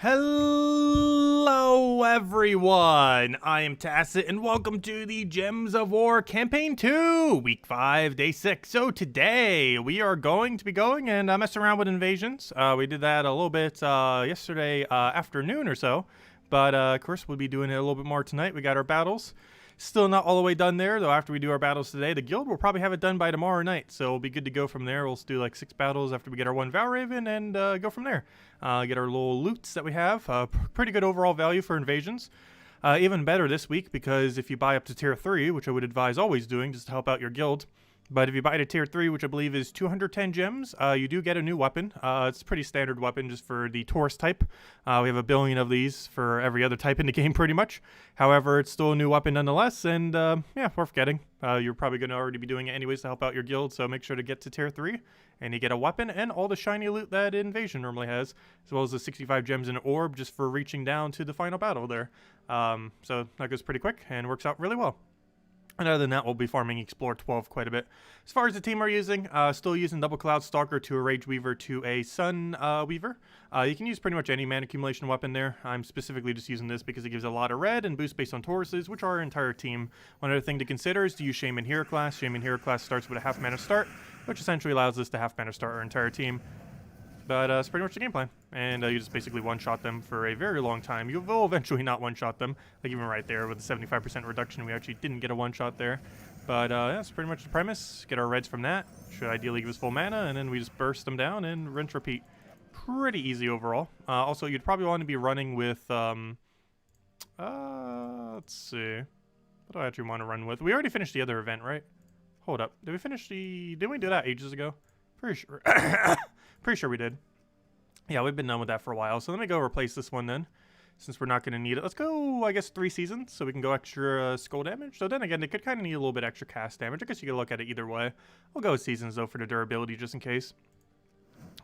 Hello everyone, I am Tacet and welcome to the Gems of War Campaign 2, Week 5, Day 6. So today we are going to be going and messing around with invasions. We did that a little bit yesterday afternoon or so, but of course we'll be doing it a little bit more tonight. We got our battles. Still not all the way done there, though after we do our battles today, the guild will probably have it done by tomorrow night, so we'll be good to go from there. We'll do like 6 battles after we get our 1 Valraven and go from there. Get our little loots that we have. Pretty good overall value for invasions. Even better this week because if you buy up to tier 3, which I would advise always doing just to help out your guild, but if you buy to tier 3, which I believe is 210 gems, you do get a new weapon. It's a pretty standard weapon just for the Tauros type. We have a billion of these for every other type in the game pretty much. However, it's still a new weapon nonetheless, and yeah, worth getting. You're probably going to already be doing it anyways to help out your guild, so make sure to get to tier 3, and you get a weapon and all the shiny loot that Invasion normally has, as well as the 65 gems in an orb just for reaching down to the final battle there. So that goes pretty quick and works out really well. And other than that, we'll be farming Explore 12 quite a bit. As far as the team we're using, still using Double Cloud Stalker to a Rage Weaver to a Sun Weaver. You can use pretty much any mana accumulation weapon there. I'm specifically just using this because it gives a lot of red and boost based on Tauroses, which are our entire team. One other thing to consider is to use Shaman Hero class. Shaman Hero class starts with a half mana start, which essentially allows us to half mana start our entire team. But that's pretty much the game plan. And you just basically one-shot them for a very long time. You will eventually not one-shot them. Like even right there with the 75% reduction, we actually didn't get a one-shot there. But that's pretty much the premise. Get our reds from that. Should ideally give us full mana. And then we just burst them down and rinse repeat. Pretty easy overall. Also, you'd probably want to be running with... let's see. What do I actually want to run with? We already finished the other event, right? Hold up. Did we finish the... Didn't we do that ages ago? Pretty sure. Pretty sure we did. Yeah, we've been done with that for a while. So let me go replace this one then, since we're not going to need it. Let's go, I guess, 3 seasons, so we can go extra skull damage. So then again, they could kind of need a little bit extra cast damage. I guess you could look at it either way. We'll go with seasons, though, for the durability, just in case.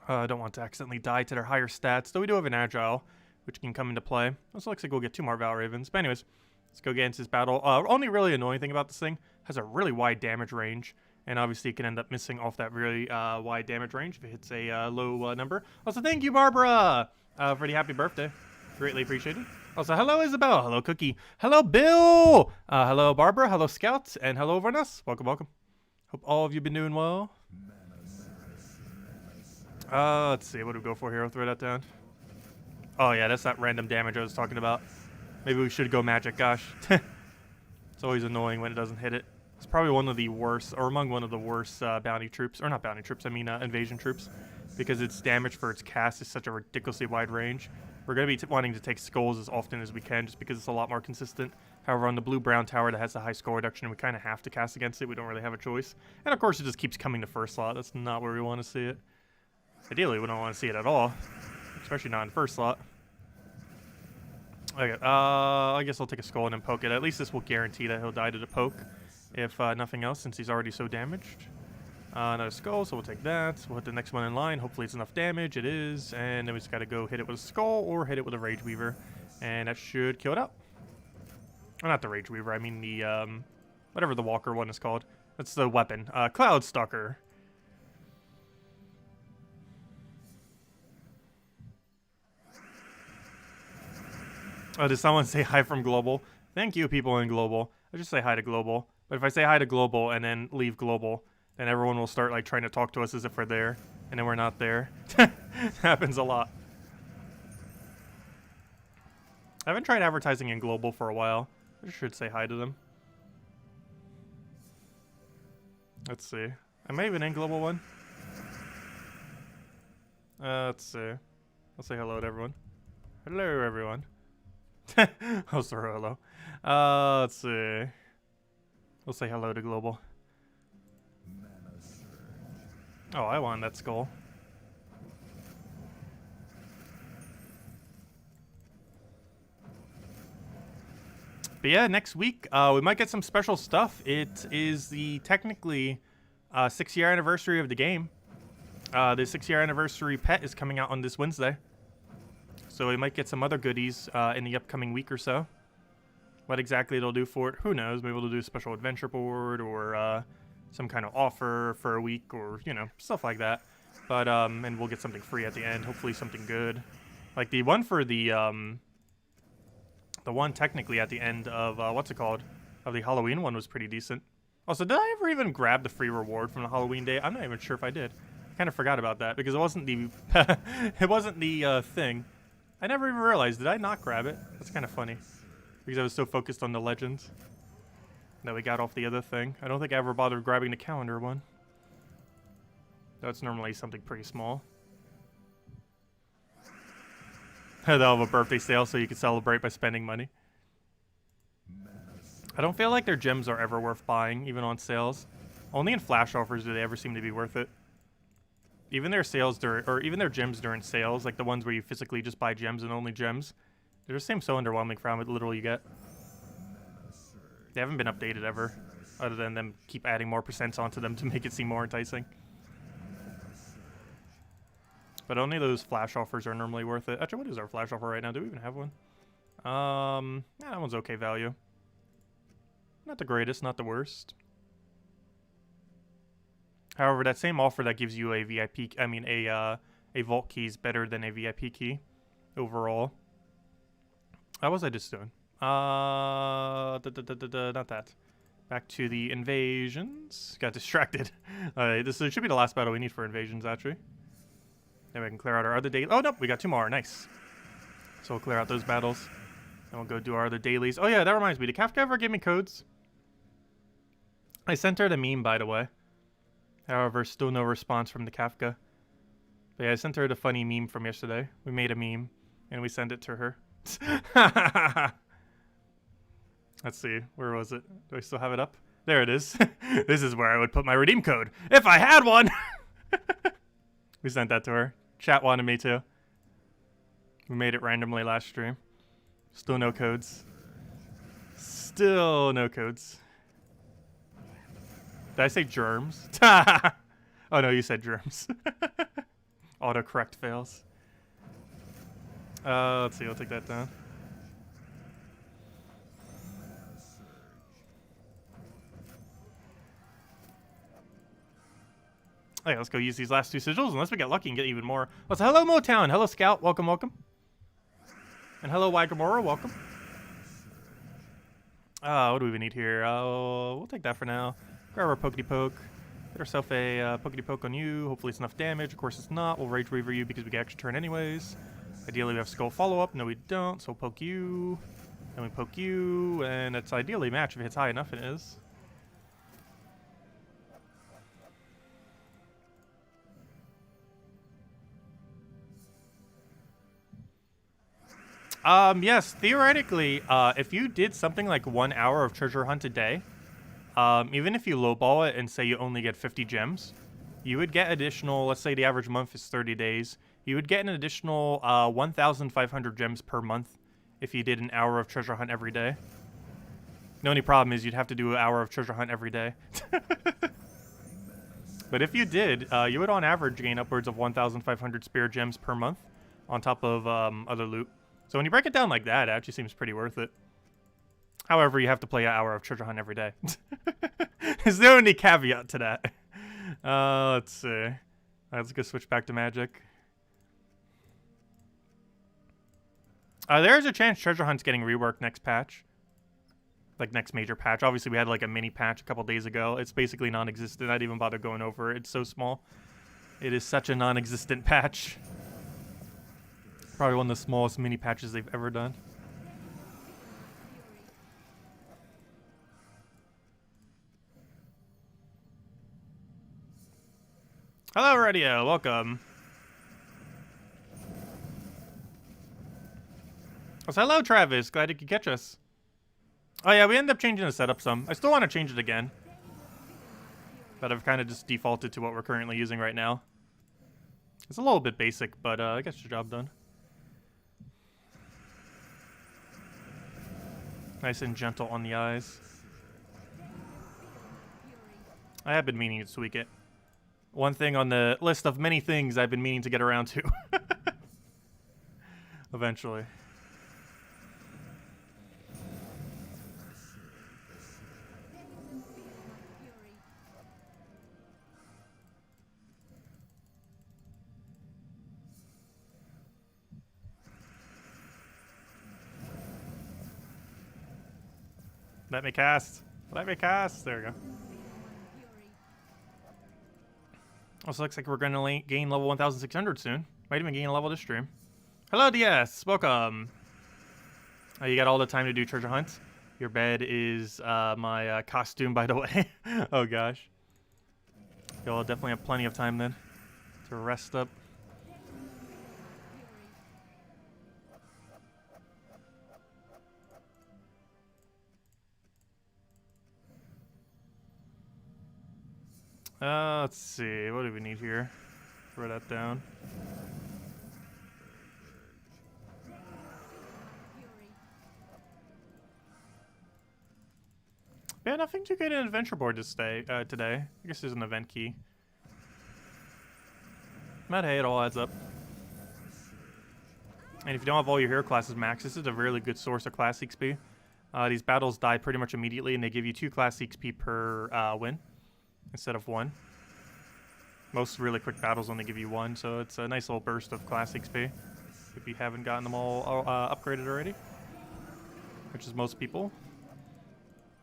I don't want to accidentally die to their higher stats, though we do have an Agile, which can come into play. Also looks like we'll get 2 more Valravens. But anyways, let's go against this battle. Only really annoying thing about this thing, has a really wide damage range. And obviously, it can end up missing off that really wide damage range if it hits a low number. Also, thank you, Barbara, for the happy birthday. Greatly appreciated. Also, hello, Isabel. Hello, Cookie. Hello, Bill. Hello, Barbara. Hello, Scout. And hello, RimWorld. Welcome, welcome. Hope all of you been doing well. Let's see. What do we go for here? I'll throw that down. Oh, yeah, that's that random damage I was talking about. Maybe we should go magic. Gosh. It's always annoying when it doesn't hit it. It's probably one of the worst, or among one of the worst bounty troops, or not bounty troops, I mean invasion troops, because its damage for its cast is such a ridiculously wide range. We're going to be wanting to take skulls as often as we can, just because it's a lot more consistent. However, on the blue-brown tower that has a high skull reduction, we kind of have to cast against it. We don't really have a choice. And of course, it just keeps coming to first slot. That's not where we want to see it. Ideally, we don't want to see it at all, especially not in first slot. Okay, I guess I'll take a skull and then poke it. At least this will guarantee that he'll die to the poke. If nothing else, since he's already so damaged. Another skull, so we'll take that. We'll hit the next one in line. Hopefully it's enough damage. It is. And then we just got to go hit it with a skull or hit it with a Rage Weaver. And that should kill it out. Or not the Rage Weaver. I mean the, whatever the Walker one is called. That's the weapon. Cloud Stalker. Oh, did someone say hi from Global? Thank you, people in Global. I just say hi to Global. But if I say hi to Global and then leave Global, then everyone will start like trying to talk to us as if we're there, and then we're not there. Happens a lot. I haven't tried advertising in Global for a while. I should say hi to them. Let's see. Am I even in Global 1? Let's see. I'll say hello to everyone. Hello, everyone. I'll say hello. Let's see. We'll say hello to Global. Oh, I want that skull. But yeah, next week, we might get some special stuff. It is the technically 6-year anniversary of the game. The 6-year anniversary pet is coming out on this Wednesday. So we might get some other goodies in the upcoming week or so. What exactly it'll do for it, who knows? Maybe we'll do a special adventure board or some kind of offer for a week or, you know, stuff like that. But, and we'll get something free at the end, hopefully something good. Like the one for the one technically at the end of, what's it called? Of the Halloween one was pretty decent. Also, did I ever even grab the free reward from the Halloween day? I'm not even sure if I did. I kind of forgot about that because it wasn't the, it wasn't the thing. I never even realized. Did I not grab it? That's kind of funny because I was so focused on the legends that we got off the other thing. I don't think I ever bothered grabbing the calendar one. That's normally something pretty small. They'll have a birthday sale so you can celebrate by spending money. I don't feel like their gems are ever worth buying, even on sales. Only in flash offers do they ever seem to be worth it. Even their sales or even their gems during sales, like the ones where you physically just buy gems and only gems, they just seem so underwhelming for how little you get. They haven't been updated ever, other than them keep adding more percents onto them to make it seem more enticing. But only those flash offers are normally worth it. Actually, what is our flash offer right now? Do we even have one? Yeah, that one's okay value. Not the greatest, not the worst. However, that same offer that gives you a VIP, I mean a vault key is better than a VIP key overall. What was I just doing? Not that. Back to the invasions. Got distracted. This should be the last battle we need for invasions, actually. Then we can clear out our other dailies. Oh, nope, we got 2 more. Nice. So we'll clear out those battles. And we'll go do our other dailies. Oh, yeah, that reminds me. Did Kafka ever give me codes? I sent her the meme, by the way. However, still no response from the Kafka. But yeah, I sent her the funny meme from yesterday. We made a meme, and we sent it to her. Let's see. Where was it? Do I still have it up? There it is. This is where I would put my redeem code. If I had one! We sent that to her. Chat wanted me to. We made it randomly last stream. Still no codes. Still no codes. Did I say germs? Oh no, you said germs. Autocorrect fails. Let's see, I'll take that down. Okay, let's go use these last 2 sigils, unless we get lucky and get even more. Oh, so hello, Motown. Hello, Scout. Welcome, welcome. And hello, Wagamora. Welcome. What do we even need here? We'll take that for now. Grab our Pokety Poke. Get ourselves a Pokety Poke on you. Hopefully it's enough damage. Of course it's not. We'll Rage Reaver you because we get extra turn anyways. Ideally we have Skull follow-up. No, we don't. So we'll poke you. Then we poke you. And it's ideally match if it hits high enough. It is. Yes, theoretically, if you did something like 1 hour of treasure hunt a day, even if you lowball it and say you only get 50 gems, you would get additional, let's say the average month is 30 days, you would get an additional 1,500 gems per month if you did an hour of treasure hunt every day. The only problem is you'd have to do an hour of treasure hunt every day. But if you did, you would on average gain upwards of 1,500 spirit gems per month on top of other loot. So when you break it down like that, it actually seems pretty worth it. However, you have to play an hour of treasure hunt every day. Is there any caveat to that? Let's see. All right, let's go switch back to magic. There's a chance treasure hunt's getting reworked next patch. Like next major patch. Obviously, we had like a mini patch a couple days ago. It's basically non-existent. I didn't even bother going over it. It's so small. It is such a non-existent patch. Probably one of the smallest mini patches they've ever done. Hello, Radio. Welcome. Oh, so hello, Travis. Glad you could catch us. Oh, yeah, we ended up changing the setup some. I still want to change it again. But I've kind of just defaulted to what we're currently using right now. It's a little bit basic, but I guess the job done. Nice and gentle on the eyes. I have been meaning to tweak it. One thing on the list of many things I've been meaning to get around to. Eventually. Let me cast. Let me cast. There we go. Also looks like we're going to gain level 1,600 soon. Might even gain a level this stream. Hello, DS. Welcome. You got all the time to do treasure hunts. Your bed is my costume, by the way. Oh, gosh. You'll definitely have plenty of time then to rest up. Let's see. What do we need here? Throw that down. Yeah, nothing too good in adventure board today. I guess there's an event key. But hey, it all adds up. And if you don't have all your hero classes maxed, this is a really good source of class XP. These battles die pretty much immediately, and they give you 2 class XP per win instead of 1. Most really quick battles only give you 1, so it's a nice little burst of class XP if you haven't gotten them all upgraded already, which is most people.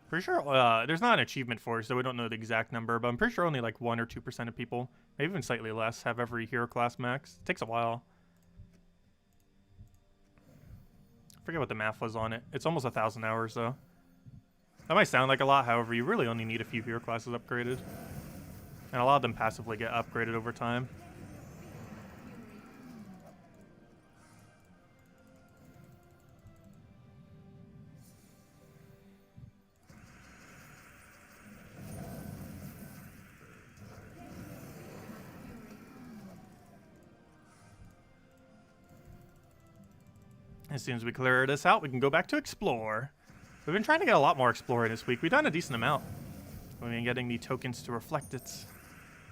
Pretty sure there's not an achievement for it, so we don't know the exact number, but I'm pretty sure only like 1 or 2% of people, maybe even slightly less, have every hero class max. It takes a while. I forget what the math was on it. It's almost 1,000 hours, though. That might sound like a lot, however, you really only need a few hero classes upgraded. And a lot of them passively get upgraded over time. As soon as we clear this out, we can go back to explore. We've been trying to get a lot more exploring this week. We've done a decent amount. We've been getting the tokens to reflect it.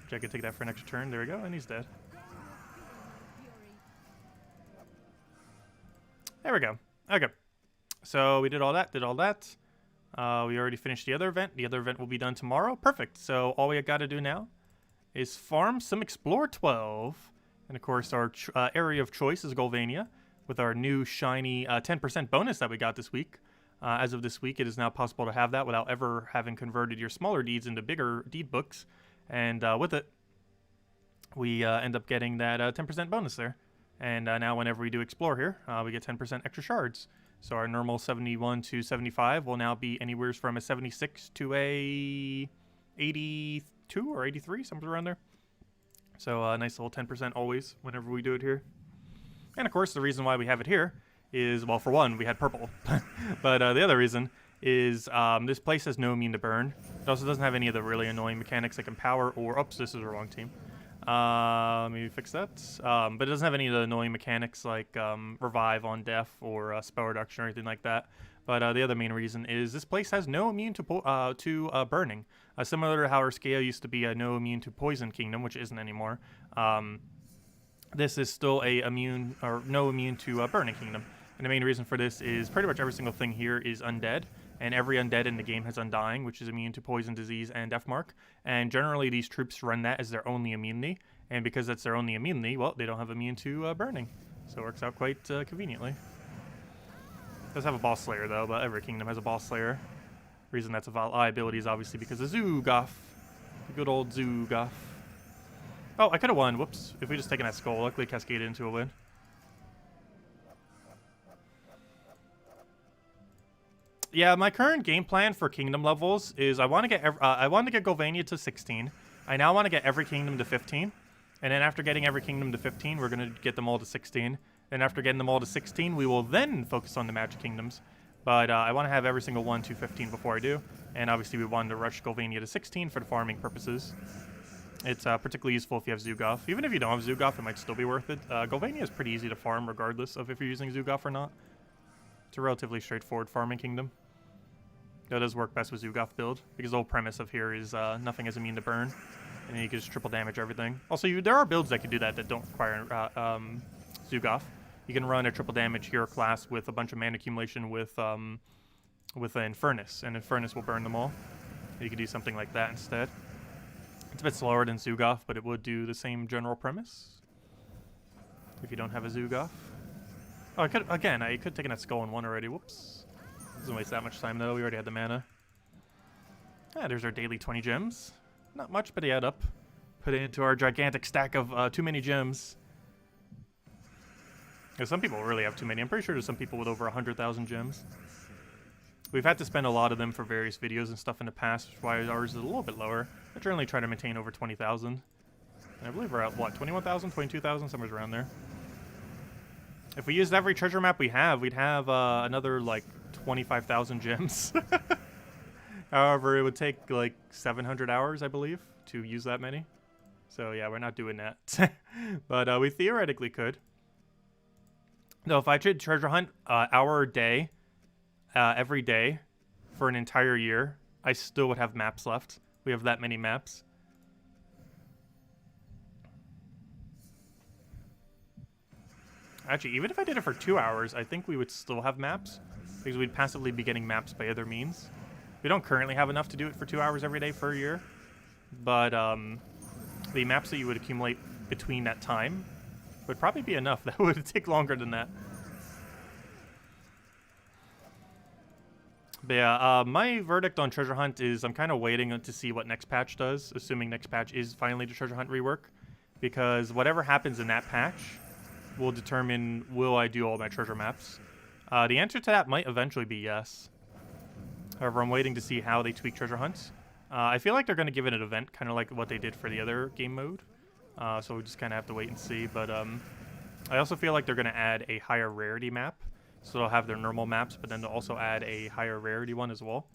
Which I could take that for an extra turn. There we go, and he's dead. There we go. Okay. So we did all that, We already finished the other event. The other event will be done tomorrow. Perfect. So all we got to do now is farm some Explore 12. And of course, our area of choice is Golvania, with our new shiny 10% bonus that we got this week. As of this week, it is now possible to have that without ever having converted your smaller deeds into bigger deed books. And with it, we end up getting that 10% bonus there. And now whenever we do explore here, we get 10% extra shards. So our normal 71 to 75 will now be anywhere from a 76 to a 82 or 83, something around there. So a nice little 10% always whenever we do it here. And of course, the reason why we have it here is, well, for one, we had purple. But the other reason is this place has no immune to burn. It also doesn't have any of the really annoying mechanics like Empower or... Oops, this is the wrong team. Let me fix that. But it doesn't have any of the annoying mechanics like Revive on death or Spell Reduction or anything like that. But the other main reason is this place has no immune to burning. Similar to how Urskea used to be a no immune to poison kingdom, which isn't anymore. This is still a immune or no immune to burning kingdom. And the main reason for this is pretty much every single thing here is undead. And every undead in the game has Undying, which is immune to poison, disease, and death mark. And generally these troops run that as their only immunity. And because that's their only immunity, well, they don't have immune to burning. So it works out quite conveniently. It does have a boss slayer though, but every kingdom has a boss slayer. The reason that's a liability is obviously because of Zoogoth. The good old Zoogoth. Oh, I could have won. Whoops. If we just taken that skull, luckily cascaded into a win. Yeah, my current game plan for kingdom levels is I want to get Golvania to 16. I now want to get every kingdom to 15. And then after getting every kingdom to 15, we're going to get them all to 16. And after getting them all to 16, we will then focus on the Magic Kingdoms. But I want to have every single one to 15 before I do. And obviously we wanted to rush Golvania to 16 for the farming purposes. It's particularly useful if you have Zoogoth. Even if you don't have Zoogoth, it might still be worth it. Golvania is pretty easy to farm regardless of if you're using Zoogoth or not. It's a relatively straightforward farming kingdom. That does work best with Zoogoth build, because the whole premise of here is nothing is immune to burn, and then you can just triple damage everything. Also, there are builds that can do that don't require Zoogoth. You can run a triple damage hero class with a bunch of mana accumulation with an Infernus, and Infernus will burn them all. You can do something like that instead. It's a bit slower than Zoogoth, but it would do the same general premise if you don't have a Zoogoth. Oh, I could have taken that skull in one already. Whoops. Doesn't waste that much time though. We already had the mana. Yeah, there's our daily 20 gems. Not much, but he add up. Put it into our gigantic stack of too many gems. Some people really have too many. I'm pretty sure there's some people with over 100,000 gems. We've had to spend a lot of them for various videos and stuff in the past, which is why ours is a little bit lower. I generally try to maintain over 20,000. And I believe we're at, what, 21,000, 22,000? Somewhere around there. If we used every treasure map we have, we'd have another, like, 25,000 gems. However, it would take, like, 700 hours, I believe, to use that many. So, yeah, we're not doing that. But we theoretically could. No, if I did treasure hunt hour a day, every day, for an entire year, I still would have maps left. We have that many maps. Actually, even if I did it for 2 hours, I think we would still have maps, because we'd passively be getting maps by other means. We don't currently have enough to do it for 2 hours every day for a year, but the maps that you would accumulate between that time would probably be enough. That would take longer than that. But yeah, my verdict on Treasure Hunt is I'm kind of waiting to see what next patch does, assuming next patch is finally the Treasure Hunt rework, because whatever happens in that patch will determine will I do all my treasure maps. The answer to that might eventually be yes. However, I'm waiting to see how they tweak Treasure Hunts. I feel like they're going to give it an event, kind of like what they did for the other game mode. So we just kind of have to wait and see. But I also feel like they're going to add a higher rarity map. So they'll have their normal maps, but then they'll also add a higher rarity one as well.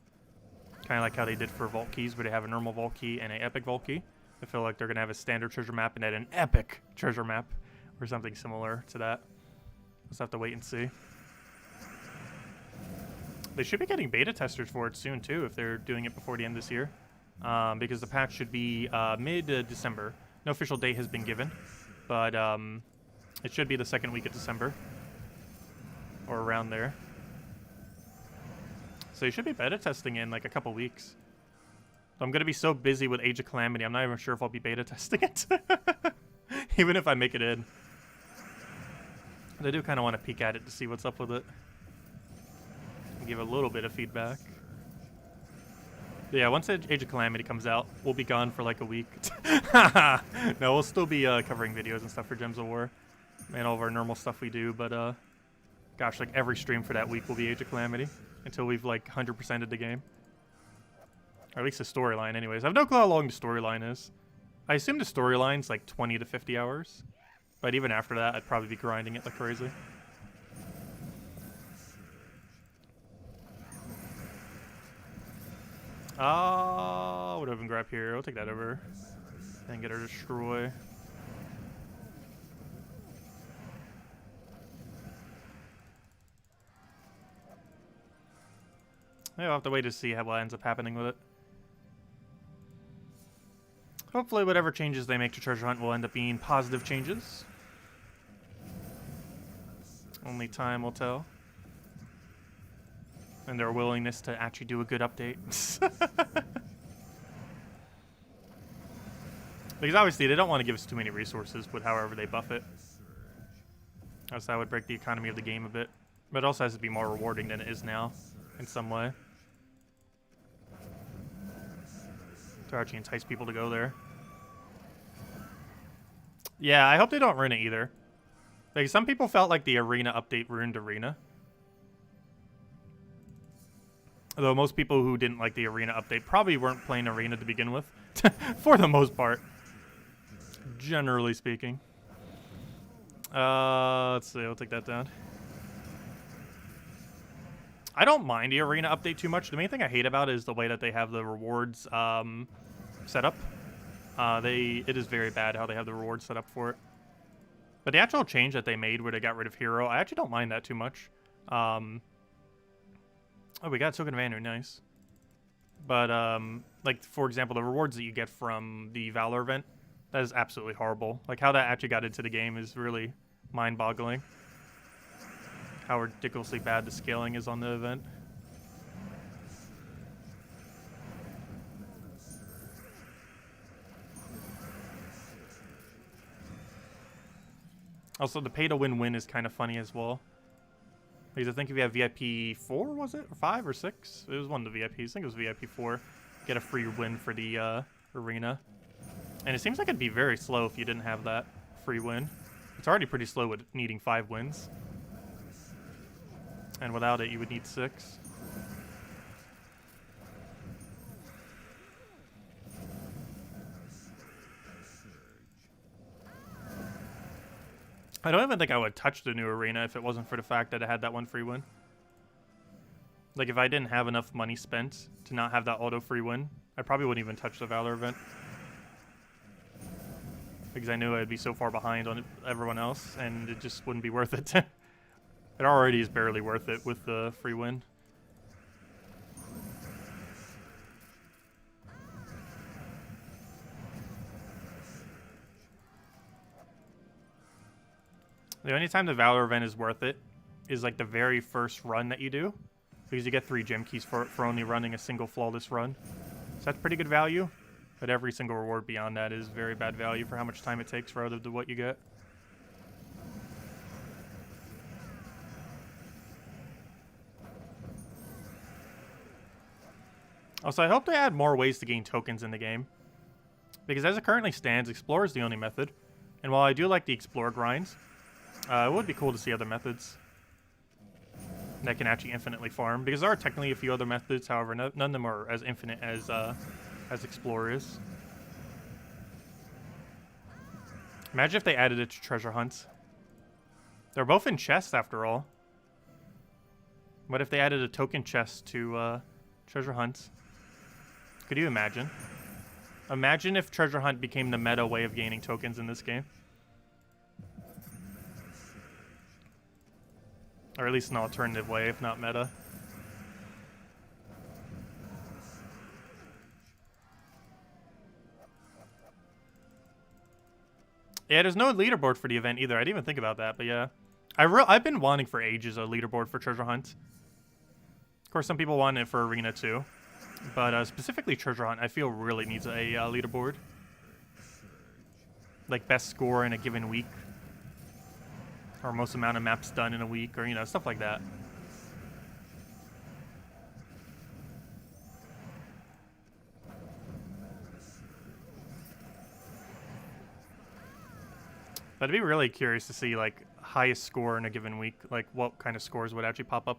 Kind of like how they did for Vault Keys, where they have a normal Vault Key and an epic Vault Key. I feel like they're going to have a standard treasure map and then an epic treasure map. Or something similar to that. Just have to wait and see. They should be getting beta testers for it soon, too, if they're doing it before the end of this year. Because the patch should be mid-December. No official date has been given, but it should be the second week of December. Or around there. So you should be beta testing in like a couple weeks. I'm going to be so busy with Age of Calamity, I'm not even sure if I'll be beta testing it. Even if I make it in. But I do kind of want to peek at it to see what's up with it. And give a little bit of feedback. But yeah, once Age of Calamity comes out, we'll be gone for like a week. No, we'll still be covering videos and stuff for Gems of War. And all of our normal stuff we do, but gosh, like every stream for that week will be Age of Calamity. Until we've like 100%ed the game. Or at least the storyline anyways. I have no clue how long the storyline is. I assume the storyline's like 20 to 50 hours. But even after that, I'd probably be grinding it like crazy. What do I even grab here? I'll take that over. And get her destroy. Yeah, I'll have to wait to see what ends up happening with it. Hopefully whatever changes they make to Treasure Hunt will end up being positive changes. Only time will tell. And their willingness to actually do a good update. Because obviously they don't want to give us too many resources with however they buff it. Else that would break the economy of the game a bit. But it also has to be more rewarding than it is now, in some way. To actually entice people to go there. Yeah, I hope they don't ruin it either. Like, some people felt like the Arena update ruined Arena. Although most people who didn't like the Arena update probably weren't playing Arena to begin with. For the most part. Generally speaking. Let's see, I'll take that down. I don't mind the Arena update too much. The main thing I hate about it is the way that they have the rewards set up. It is very bad how they have the rewards set up for it. But the actual change that they made where they got rid of Hero, I actually don't mind that too much. Oh, we got Token of Anu, nice. But, like, for example, the rewards that you get from the Valor event, that is absolutely horrible. Like, how that actually got into the game is really mind-boggling. How ridiculously bad the scaling is on the event. Also, the pay-to-win-win is kind of funny as well. Because I think if you have VIP 4, was it? Or 5 or 6? It was one of the VIPs. I think it was VIP 4. Get a free win for the arena. And it seems like it'd be very slow if you didn't have that free win. It's already pretty slow with needing 5 wins. And without it, you would need 6. I don't even think I would touch the new arena if it wasn't for the fact that it had that one free win. Like, if I didn't have enough money spent to not have that auto free win, I probably wouldn't even touch the Valor event. Because I knew I'd be so far behind on everyone else, and it just wouldn't be worth it. It already is barely worth it with the free win. The only time the Valor event is worth it is like the very first run that you do, because you get 3 gem keys for only running a single flawless run. So that's pretty good value, but every single reward beyond that is very bad value for how much time it takes relative to what you get. Also, I hope they add more ways to gain tokens in the game, because as it currently stands, Explore is the only method, and while I do like the Explore grinds, it would be cool to see other methods that can actually infinitely farm, because there are technically a few other methods, however, none of them are as infinite as Explore is. Imagine if they added it to treasure hunts. They're both in chests after all. What if they added a token chest to treasure hunts? Could you imagine? Imagine if treasure hunt became the meta way of gaining tokens in this game. Or at least an alternative way, if not meta. Yeah, there's no leaderboard for the event either. I didn't even think about that, but yeah. I've been wanting for ages a leaderboard for Treasure Hunt. Of course, some people want it for Arena too. But specifically Treasure Hunt, I feel really needs a leaderboard. Like best score in a given week. Or most amount of maps done in a week, or, you know, stuff like that. But I'd be really curious to see, like, highest score in a given week. Like, what kind of scores would actually pop up.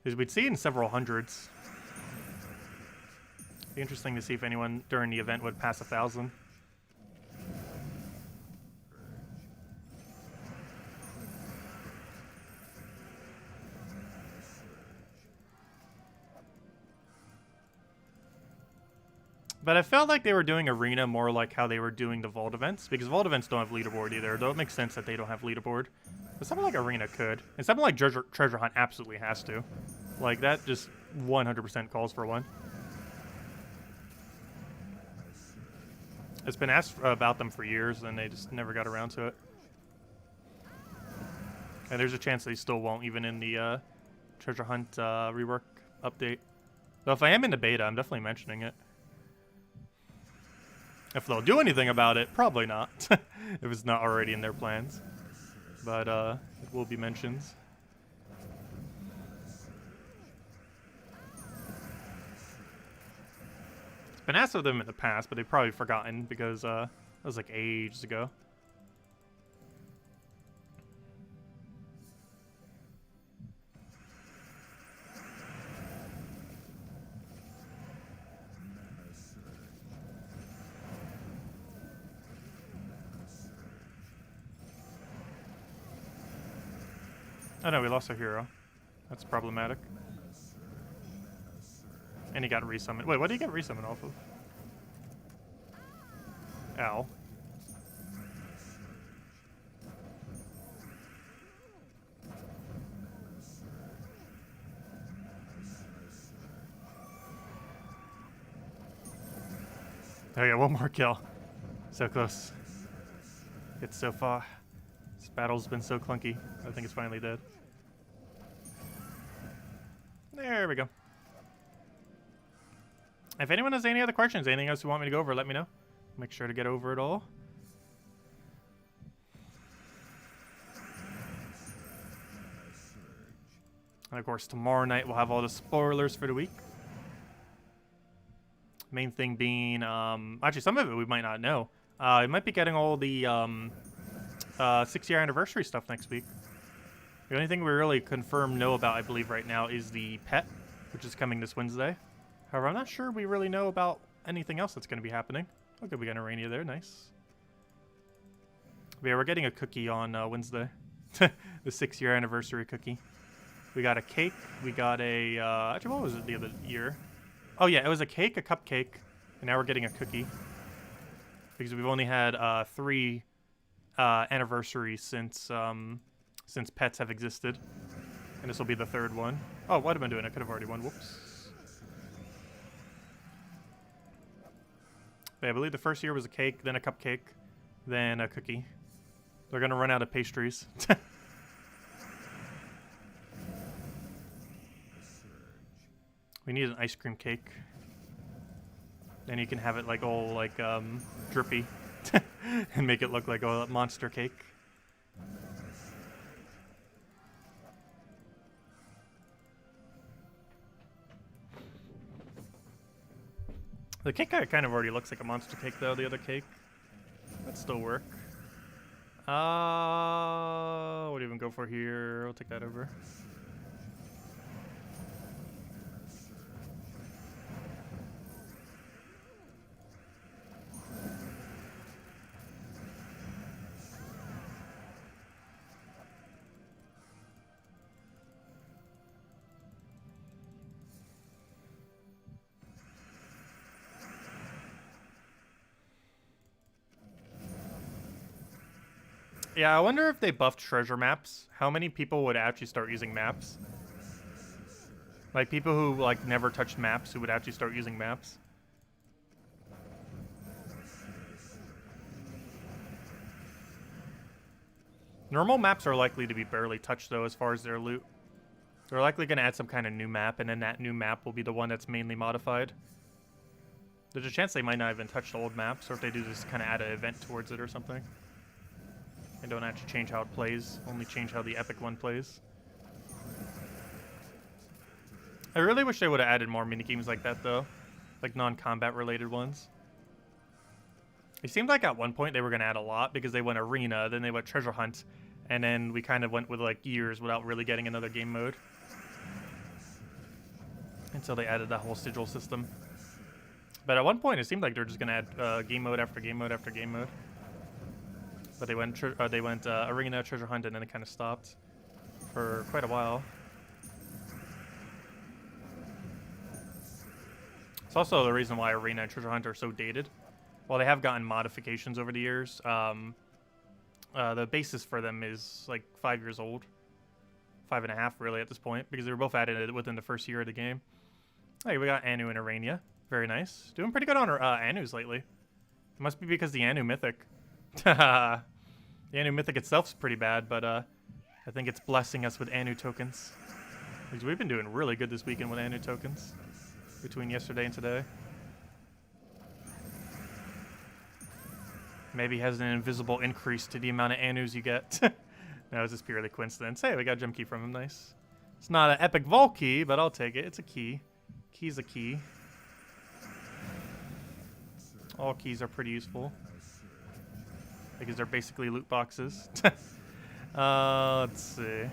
Because we'd see in several hundreds. Be interesting to see if anyone during the event would pass 1,000. But I felt like they were doing Arena more like how they were doing the Vault events, because Vault events don't have leaderboard either, though it makes sense that they don't have leaderboard. But something like Arena could. And something like Treasure Hunt absolutely has to. Like, that just 100% calls for one. It's been asked about them for years, and they just never got around to it. And there's a chance they still won't, even in the Treasure Hunt rework update. Though if I am in the beta, I'm definitely mentioning it. If they'll do anything about it, probably not. If it's not already in their plans. But it will be mentioned. It's been asked of them in the past, but they've probably forgotten because that was like ages ago. Oh no, we lost our hero. That's problematic. And he got resummoned. Wait, what did he get resummoned off of? Ow. Oh yeah, one more kill. So close. It's so far. This battle's been so clunky. I think it's finally dead. There we go. If anyone has any other questions, anything else you want me to go over, let me know. Make sure to get over it all. And of course, tomorrow night we'll have all the spoilers for the week. Main thing being, actually some of it we might not know. We might be getting all the 6-year anniversary stuff next week. The only thing we really know about, I believe, right now is the pet, which is coming this Wednesday. However, I'm not sure we really know about anything else that's going to be happening. Okay, we got an Arania there, nice. But yeah, we're getting a cookie on Wednesday. The 6-year anniversary cookie. We got a cake, we got a, actually what was it the other year? Oh yeah, it was a cake, a cupcake, and now we're getting a cookie. Because we've only had 3 anniversaries since pets have existed. And this will be the 3rd one. Oh, what am I doing? I could have already won, whoops. But I believe the first year was a cake, then a cupcake, then a cookie. They're gonna run out of pastries. We need an ice cream cake. Then you can have it like all like drippy and make it look like a monster cake. The cake kind of already looks like a monster cake though, the other cake. That'd still work. What do you even go for here? I'll take that over. Yeah, I wonder if they buffed treasure maps, how many people would actually start using maps? Like people who like never touched maps who would actually start using maps. Normal maps are likely to be barely touched though as far as their loot. They're likely going to add some kind of new map, and then that new map will be the one that's mainly modified. There's a chance they might not even touch the old maps, or if they do just kind of add an event towards it or something. And don't actually change how it plays, only change how the epic one plays. I really wish they would have added more minigames like that though. Like non-combat related ones. It seemed like at one point they were going to add a lot because they went arena, then they went treasure hunt, and then we kind of went with like years without really getting another game mode. Until they added that whole sigil system. But at one point it seemed like they were just going to add game mode after game mode after game mode. But they went arena, treasure hunt, and then it kind of stopped for quite a while. It's also the reason why arena and treasure hunt are so dated. While they have gotten modifications over the years, the basis for them is like 5 years old. 5.5 really at this point, because they were both added within the first year of the game. Hey, we got Anu and Arania. Very nice. Doing pretty good on our Anus lately. It must be because the Anu Mythic. The Anu Mythic itself is pretty bad, but I think it's blessing us with Anu tokens. Because we've been doing really good this weekend with Anu tokens. Between yesterday and today. Maybe has an invisible increase to the amount of Anus you get. No, it's just purely coincidence. Hey, we got a gem key from him, nice. It's not an epic vault key, but I'll take it. It's a key. Key's a key. All keys are pretty useful. Because they're basically loot boxes. Let's see.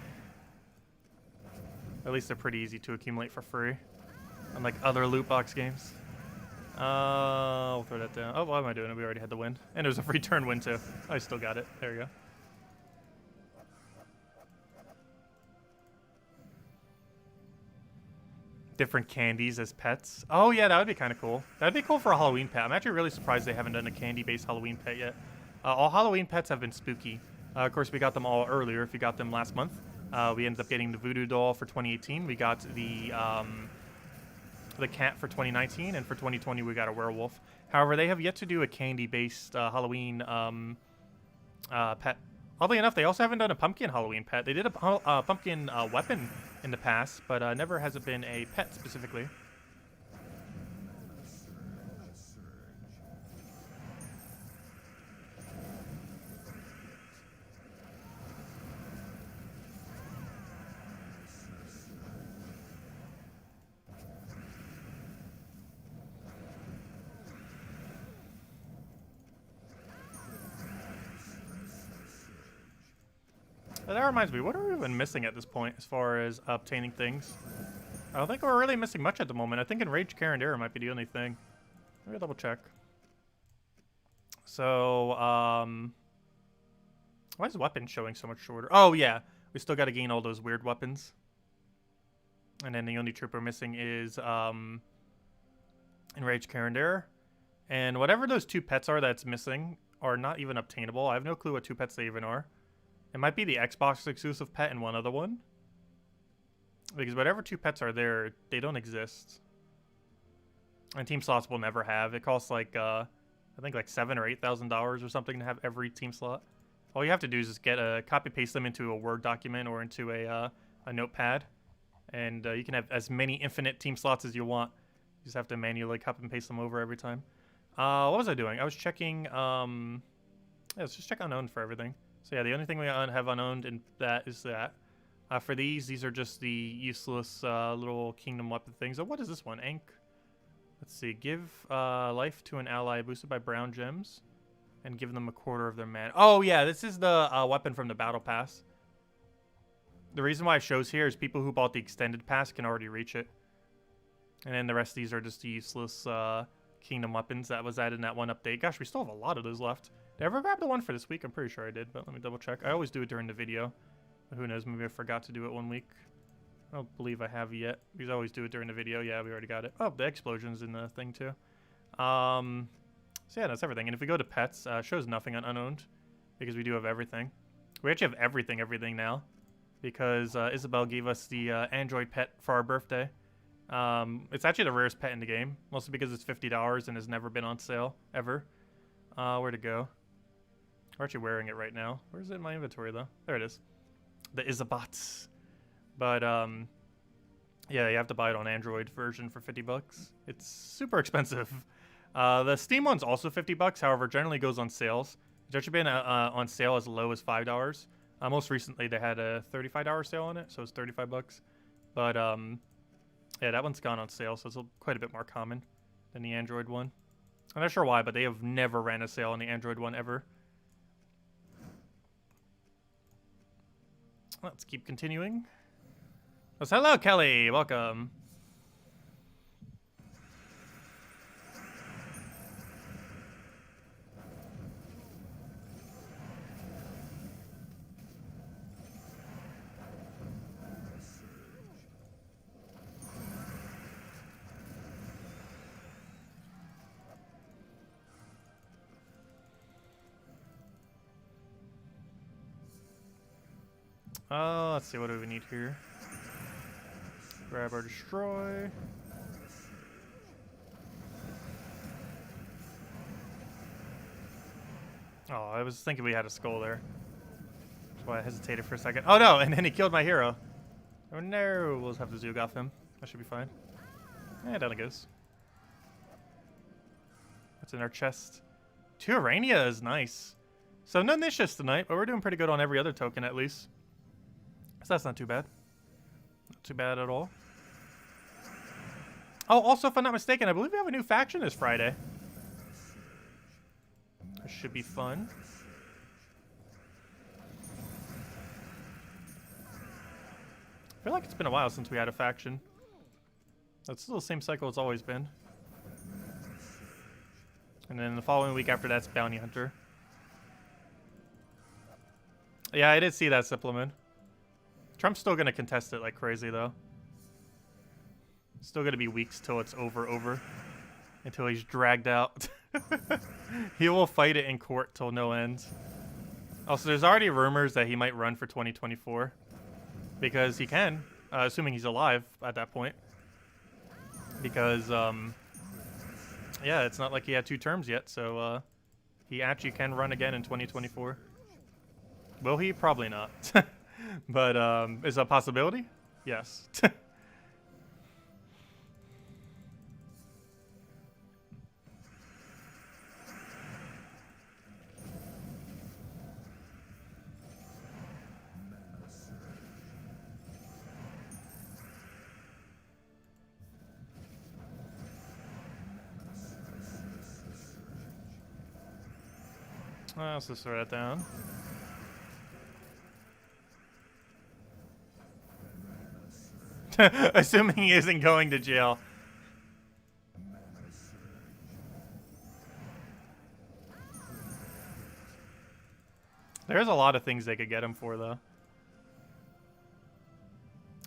At least they're pretty easy to accumulate for free. Unlike other loot box games. I'll throw that down. Oh, why am I doing it? We already had the win. And there's a free turn win too. I still got it. There you go. Different candies as pets. Oh yeah, that would be kind of cool. That'd be cool for a Halloween pet. I'm actually really surprised they haven't done a candy-based Halloween pet yet. All Halloween pets have been spooky. Of course, we got them all earlier if you got them last month. We ended up getting the Voodoo doll for 2018. We got the cat for 2019, and for 2020 we got a werewolf. However, they have yet to do a candy-based Halloween pet. Oddly enough, they also haven't done a pumpkin Halloween pet. They did a pumpkin weapon in the past, but never has it been a pet specifically. That reminds me, what are we even missing at this point as far as obtaining things? I don't think we're really missing much at the moment. I think Enraged might be the only thing. Let me double check. So, why is weapon showing so much shorter? Oh, yeah. We still got to gain all those weird weapons. And then the only troop we're missing is Enraged Carindere. And whatever those 2 pets are that's missing are not even obtainable. I have no clue what 2 pets they even are. It might be the Xbox exclusive pet and one other one. Because whatever 2 pets are there, they don't exist. And team slots will never have. It costs like, I think like $7,000 or $8,000 or something to have every team slot. All you have to do is just get copy paste them into a Word document or into a notepad. And you can have as many infinite team slots as you want. You just have to manually copy and paste them over every time. What was I doing? I was checking, yeah, let's just check unowned for everything. So yeah, the only thing we have unowned in that is that. For these are just the useless little kingdom weapon things. Oh, what is this one? Ank. Let's see. Give life to an ally boosted by brown gems. And give them a quarter of their mana. Oh yeah, this is the weapon from the battle pass. The reason why it shows here is people who bought the extended pass can already reach it. And then the rest of these are just the useless kingdom weapons that was added in that one update. Gosh, we still have a lot of those left. Did I ever grab the one for this week? I'm pretty sure I did, but let me double check. I always do it during the video. But who knows, maybe I forgot to do it one week. I don't believe I have yet, because I always do it during the video. Yeah, we already got it. Oh, the explosion's in the thing too. So yeah, that's everything. And if we go to pets, it shows nothing on unowned, because we do have everything. We actually have everything now, because Isabel gave us the Android pet for our birthday. It's actually the rarest pet in the game, mostly because it's $50 and has never been on sale, ever. Where'd it go? We're actually wearing it right now. Where's it in my inventory, though? There it is. The Isabots. But, yeah, you have to buy it on Android version for $50. It's super expensive. The Steam one's also $50, however, generally goes on sales. It's actually been on sale as low as $5. Most recently, they had a $35 sale on it, so it's $35. But, yeah, that one's gone on sale, so it's quite a bit more common than the Android one. I'm not sure why, but they have never ran a sale on the Android one ever. Let's keep continuing. Oh, so hello, Kelly. Welcome. Let's see, what do we need here? Grab or destroy. Oh, I was thinking we had a skull there. That's why I hesitated for a second. Oh no, and then he killed my hero. Oh no, we'll just have to Zoog off him. That should be fine. Yeah, down it goes. What's in our chest? 2 Urania is nice. So no Nyshas tonight, but we're doing pretty good on every other token at least. So that's not too bad. Not too bad at all. Oh, also, if I'm not mistaken, I believe we have a new faction this Friday. This should be fun. I feel like it's been a while since we had a faction. That's still the same cycle it's always been. And then the following week after that's Bounty Hunter. Yeah, I did see that supplement. Trump's still going to contest it like crazy, though. Still going to be weeks till it's over. Until he's dragged out. He will fight it in court till no end. Also, there's already rumors that he might run for 2024. Because he can, assuming he's alive at that point. Because, yeah, it's not like he had 2 terms yet, so he actually can run again in 2024. Will he? Probably not. But is that a possibility? Yes. Let's just throw that down. Assuming he isn't going to jail. There's a lot of things they could get him for, though.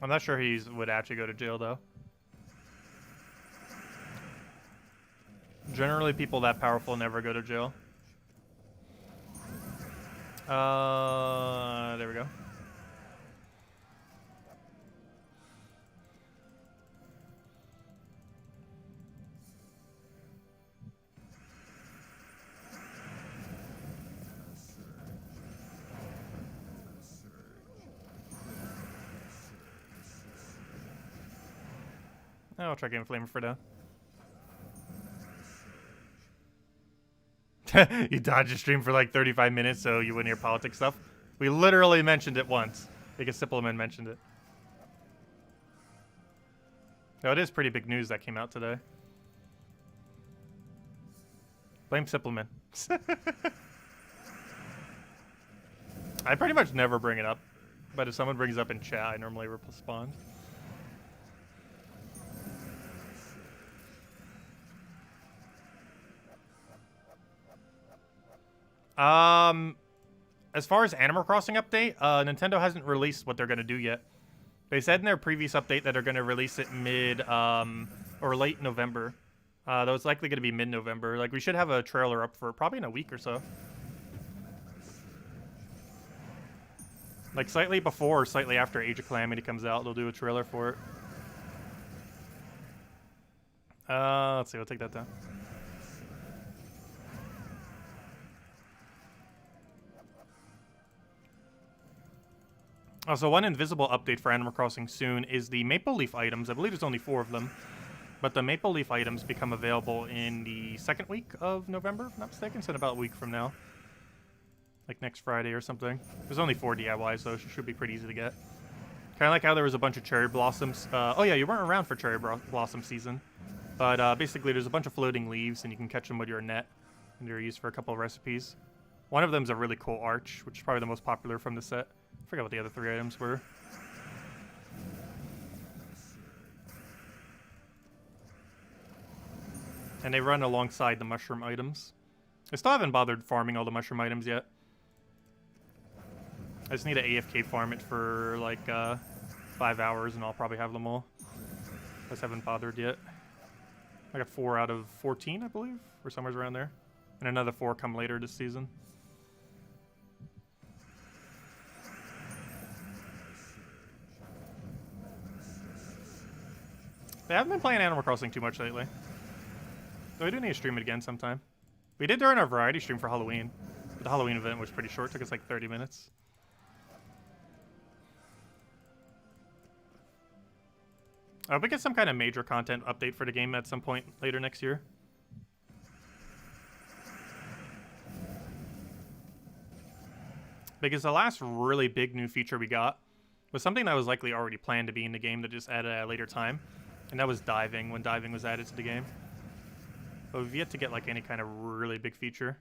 I'm not sure he would actually go to jail, though. Generally, people that powerful never go to jail. There we go. I'll try getting Flame for now. You dodged a stream for like 35 minutes so you wouldn't hear politics stuff. We literally mentioned it once. I think a Simpleman mentioned it. Oh, it is pretty big news that came out today. Blame Simpleman. I pretty much never bring it up, but if someone brings it up in chat, I normally respond. As far as Animal Crossing update, Nintendo hasn't released what they're going to do yet. They said in their previous update that they're going to release it mid, or late November. Though it's likely going to be mid-November. Like, we should have a trailer up for probably in a week or so. Like, slightly before or slightly after Age of Calamity comes out, they'll do a trailer for it. Let's see, we'll take that down. Also, one invisible update for Animal Crossing soon is the Maple Leaf items. I believe there's only 4 of them. But the Maple Leaf items become available in the second week of November, if I'm not mistaken. So in about a week from now. Like next Friday or something. There's only 4 DIYs, so it should be pretty easy to get. Kind of like how there was a bunch of cherry blossoms. Oh yeah, you weren't around for cherry blossom season. But basically there's a bunch of floating leaves, and you can catch them with your net. And they're used for a couple of recipes. One of them is a really cool arch, which is probably the most popular from the set. I forgot what the other 3 items were. And they run alongside the mushroom items. I still haven't bothered farming all the mushroom items yet. I just need to AFK farm it for like 5 hours and I'll probably have them all. I just haven't bothered yet. I got 4 out of 14, I believe, or somewhere around there. And another 4 come later this season. I haven't been playing Animal Crossing too much lately. Though I do need to stream it again sometime. We did during our variety stream for Halloween. But the Halloween event was pretty short. Took us like 30 minutes. I hope we get some kind of major content update for the game at some point later next year. Because the last really big new feature we got was something that was likely already planned to be in the game that just added at a later time. And that was diving, when diving was added to the game. But we've yet to get like any kind of really big feature.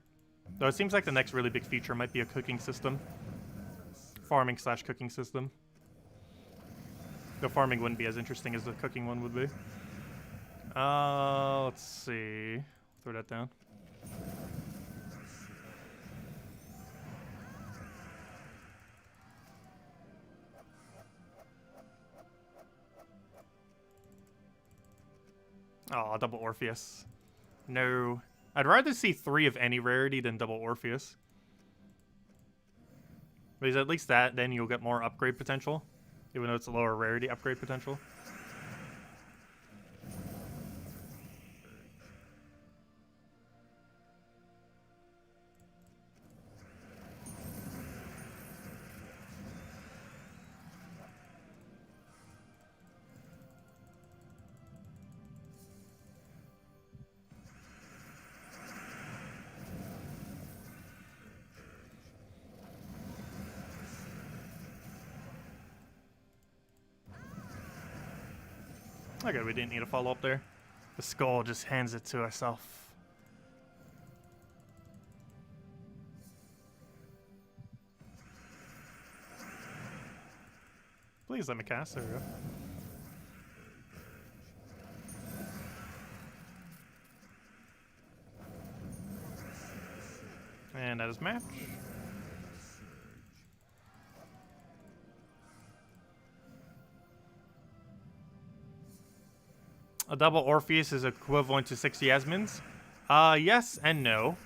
Though it seems like the next really big feature might be a cooking system. Farming/cooking system. The farming wouldn't be as interesting as the cooking one would be. Let's see. Throw that down. Oh, double Orpheus. No. I'd rather see 3 of any rarity than double Orpheus. Because at least that, then you'll get more upgrade potential. Even though it's a lower rarity upgrade potential. Okay, we didn't need a follow-up there. The skull just hands it to herself. Please let me cast. There we go. And that is match. A double Orpheus is equivalent to 6 Yasmins. Yes and no.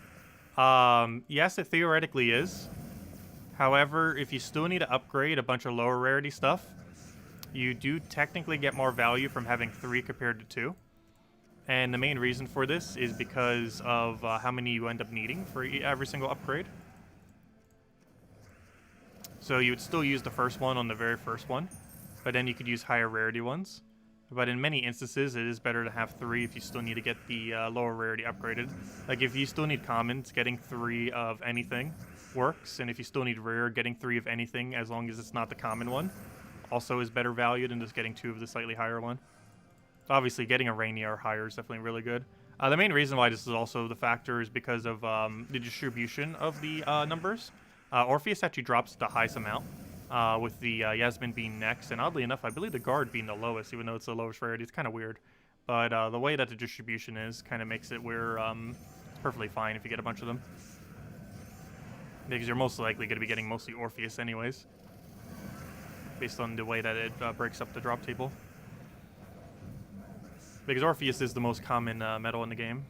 Yes, it theoretically is. However, if you still need to upgrade a bunch of lower rarity stuff, you do technically get more value from having 3 compared to 2. And the main reason for this is because of how many you end up needing for every single upgrade. So you would still use the first one on the very first one, but then you could use higher rarity ones. But in many instances, it is better to have 3 if you still need to get the lower rarity upgraded. Like if you still need commons, getting 3 of anything works, and if you still need rare, getting 3 of anything, as long as it's not the common one, also is better value than just getting 2 of the slightly higher one. Obviously, getting a Rainy or higher is definitely really good. The main reason why this is also the factor is because of the distribution of the numbers. Orpheus actually drops the highest amount, with the Yasmin being next, and oddly enough, I believe the Guard being the lowest, even though it's the lowest rarity. It's kind of weird. But the way that the distribution is kind of makes it where it's perfectly fine if you get a bunch of them. Because you're most likely going to be getting mostly Orpheus anyways, based on the way that it breaks up the drop table. Because Orpheus is the most common metal in the game.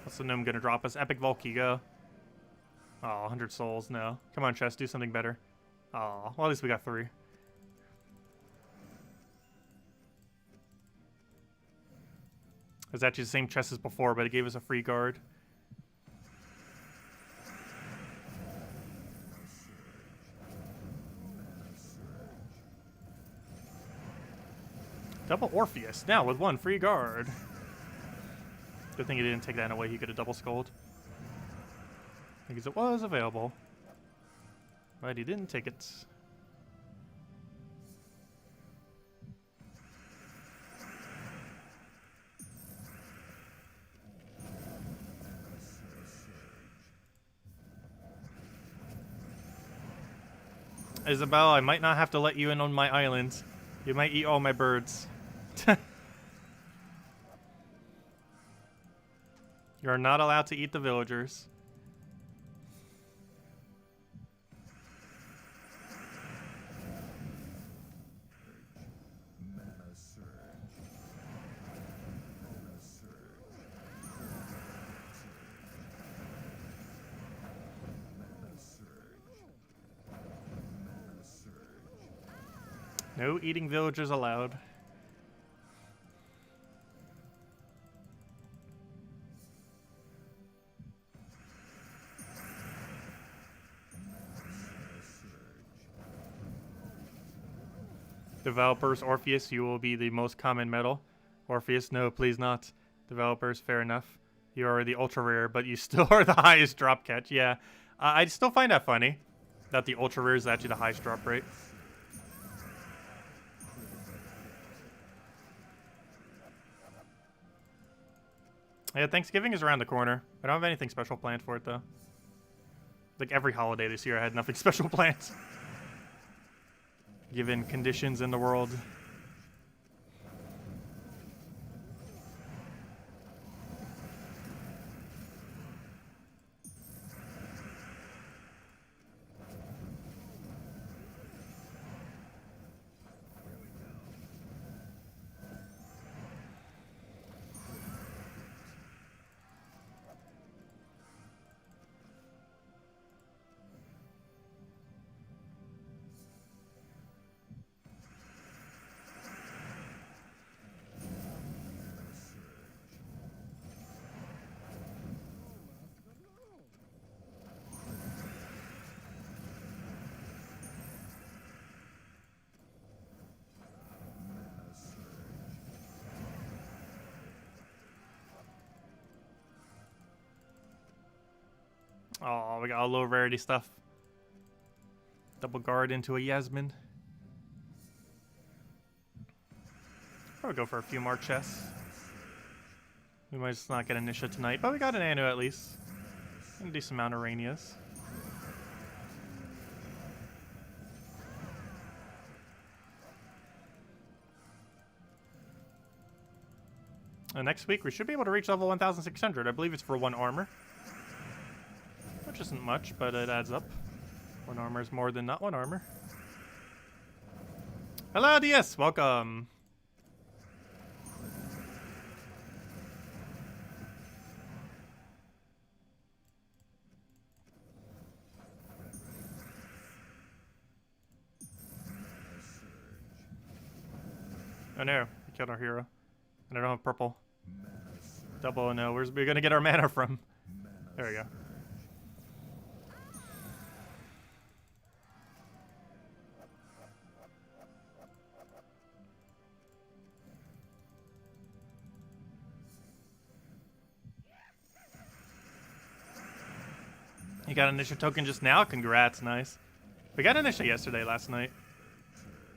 What's the gnome gonna drop us? Epic Volkiga. Oh, 100 souls, no. Come on, chest, do something better. Oh, well, at least we got 3. It's actually the same chest as before, but it gave us a free guard. Double Orpheus, now with 1 free guard. Good thing he didn't take that away, he could have double skulled. Because it was available. But he didn't take it. Isabel, I might not have to let you in on my island. You might eat all my birds. You're not allowed to eat the villagers. No eating villagers allowed. Developers, Orpheus, you will be the most common metal. Orpheus, no, please not. Developers, fair enough. You are the ultra rare, but you still are the highest drop catch. Yeah, I still find that funny, that the ultra rare is actually the highest drop rate. Yeah, Thanksgiving is around the corner. I don't have anything special planned for it, though. Like every holiday this year, I had nothing special planned. Given conditions in the world. Oh, we got all low rarity stuff. Double guard into a Yasmin. Probably go for a few more chests. We might just not get a Nysha tonight, but we got an Anu at least. And a decent amount of Rainias. And next week we should be able to reach level 1,600. I believe it's for 1 armor. Which isn't much, but it adds up. 1 armor is more than not 1 armor. Hello, DS! Welcome! Oh no, we killed our hero. And I don't have purple. Double oh no, where's we gonna get our mana from? There we go. You got a Nysha token just now? Congrats, nice. We got a Nysha yesterday, last night.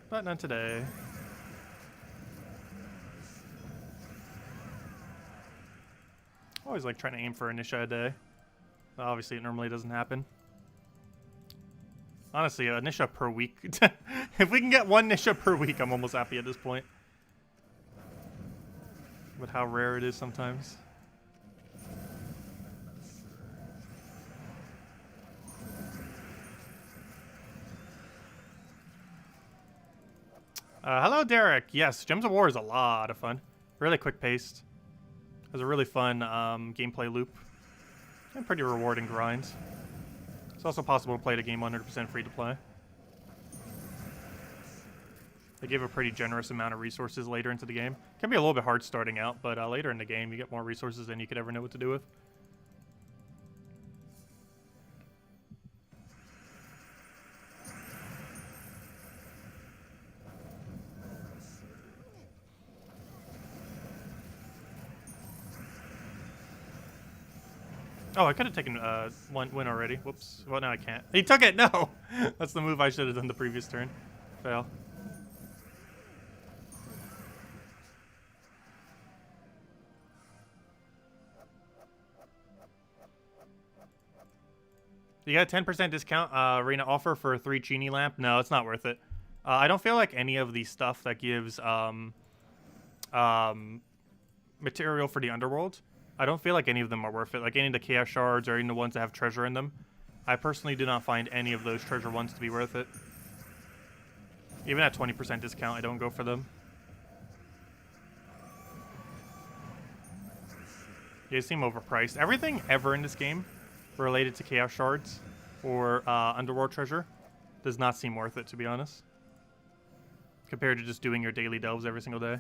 But not today. Always like trying to aim for a Nysha a day. Obviously, it normally doesn't happen. Honestly, a Nysha per week. If we can get 1 Nysha per week, I'm almost happy at this point. With how rare it is sometimes. Hello, Derek. Yes, Gems of War is a lot of fun. Really quick paced. Has a really fun gameplay loop. And pretty rewarding grinds. It's also possible to play the game 100% free to play. They give a pretty generous amount of resources later into the game. Can be a little bit hard starting out, but later in the game you get more resources than you could ever know what to do with. Oh, I could have taken one win already. Whoops. Well, now I can't. He took it! No! That's the move I should have done the previous turn. Fail. You got a 10% discount arena offer for a 3 Genie lamp? No, it's not worth it. I don't feel like any of the stuff that gives material for the underworld, I don't feel like any of them are worth it. Like any of the chaos shards or any of the ones that have treasure in them. I personally do not find any of those treasure ones to be worth it. Even at 20% discount, I don't go for them. They seem overpriced. Everything ever in this game related to chaos shards or underworld treasure does not seem worth it, to be honest. Compared to just doing your daily delves every single day.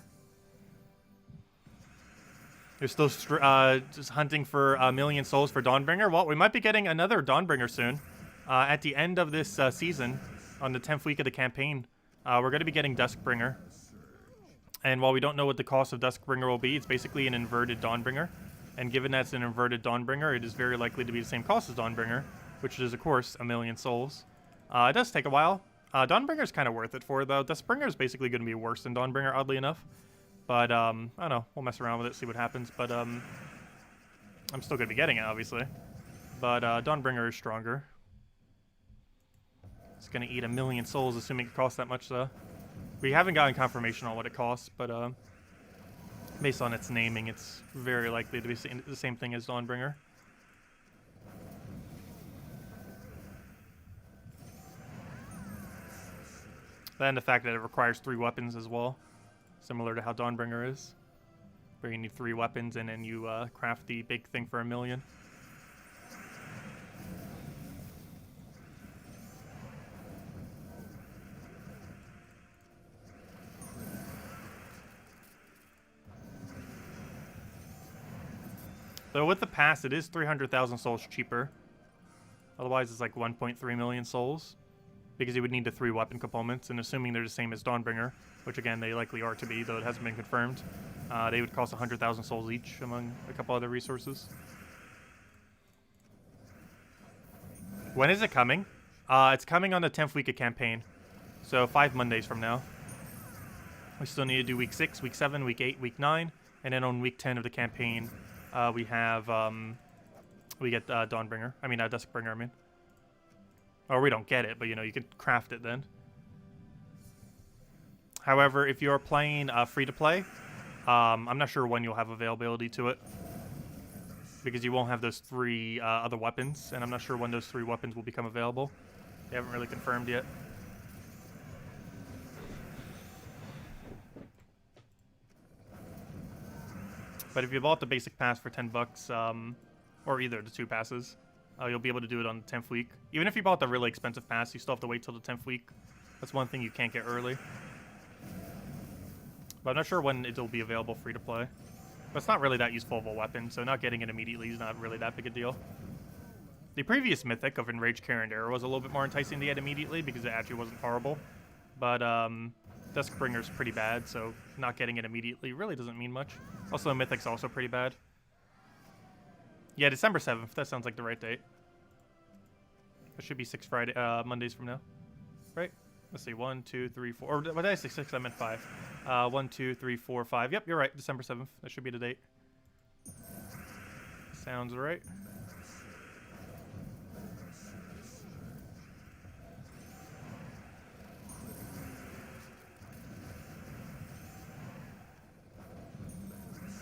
You're still just hunting for a million souls for Dawnbringer? Well, we might be getting another Dawnbringer soon. At the end of this season, on the 10th week of the campaign, we're going to be getting Duskbringer. And while we don't know what the cost of Duskbringer will be, it's basically an inverted Dawnbringer. And given that it's an inverted Dawnbringer, it is very likely to be the same cost as Dawnbringer, which is, of course, a million souls. It does take a while. Dawnbringer is kind of worth it for it, though. Duskbringer is basically going to be worse than Dawnbringer, oddly enough. But, I don't know. We'll mess around with it, see what happens. But, I'm still going to be getting it, obviously. But, Dawnbringer is stronger. It's going to eat a million souls, assuming it costs that much, though. We haven't gotten confirmation on what it costs, but, based on its naming, it's very likely to be the same thing as Dawnbringer. And the fact that it requires 3 weapons as well. Similar to how Dawnbringer is. Where you need 3 weapons and then you craft the big thing for a million. So with the pass, it is 300,000 souls cheaper. Otherwise, it's like 1.3 million souls. Because you would need the 3 weapon components, and assuming they're the same as Dawnbringer, which again, they likely are to be, though it hasn't been confirmed, they would cost 100,000 souls each, among a couple other resources. When is it coming? It's coming on the 10th week of campaign. So 5 Mondays from now. We still need to do week 6, week 7, week 8, week 9. And then on week 10 of the campaign, we have, we get Dawnbringer. I mean, Duskbringer, I mean. Or we don't get it, but, you know, you can craft it then. However, if you're playing free-to-play, I'm not sure when you'll have availability to it. Because you won't have those 3 other weapons, and I'm not sure when those 3 weapons will become available. They haven't really confirmed yet. But if you bought the basic pass for 10 bucks, or either of the 2 passes, you'll be able to do it on the 10th week. Even if you bought the really expensive pass, you still have to wait till the 10th week. That's one thing you can't get early. But I'm not sure when it'll be available free to play. But it's not really that useful of a weapon, so not getting it immediately is not really that big a deal. The previous mythic of Enraged Carrier was a little bit more enticing to get immediately because it actually wasn't horrible. But Duskbringer's pretty bad, so not getting it immediately really doesn't mean much. Also, Mythic's also pretty bad. Yeah, December 7th. That sounds like the right date. That should be 6 Mondays from now. Right? Let's see. 1, 2, 3, 4. Or what did I say? 6? I meant 5. 1, 2, 3, 4, 5. Yep, you're right. December 7th. That should be the date. Sounds right.